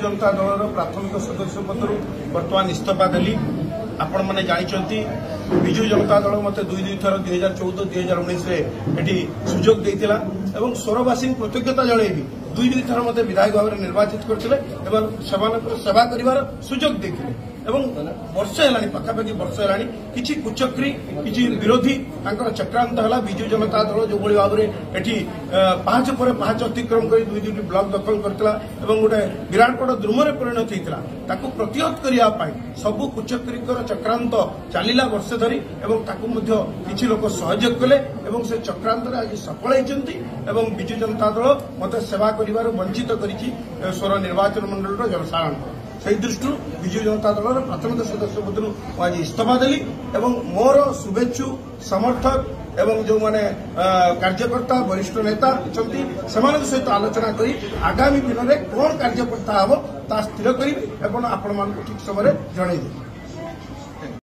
जनता दल प्राथमिक सदस्य पदर बर्तमान इस्तीफा देली। आपण मैंने जानते विजु जनता दल मत दुई थर 2014 2019 एटी सुजोग देता और स्वरवासी कृतज्ञता जनइबी दुई थर मत विधायक भाव में निर्वाचित करते सेवा कर सुजोग देते वर्ष है पाखापाखि वर्ष है कि कुचक्री कि विरोधी चक्रांत है विजु जनता दल जो भाव में एटी पांच पर पांच अतिक्रम कर दुई ब्लॉक दखल करता गोटे विराट बड़ द्रुमरे परिणत होता प्रतिहत करने सबू कुचक्रीकर चक्रांत चलला वर्ष धरी किसी लोक सहयोग कले से चक्रांत आज सफल होती विजु जनता दल मत सेवा कर वंचित कर स्वर निर्वाचन मंडल जनसाधारण से दृष्टि विजु जनता दल प्राथमिक सदस्य पद आज इस्तीफा देली मोर शुभेच्छु समर्थक एवं जो माने कार्यकर्ता वरिष्ठ नेता अच्छा सहित आलोचना करी आगामी दिन में कौन कार्यकर्ता हम ता स्थिर करी आपण ठीक समय जनइबी।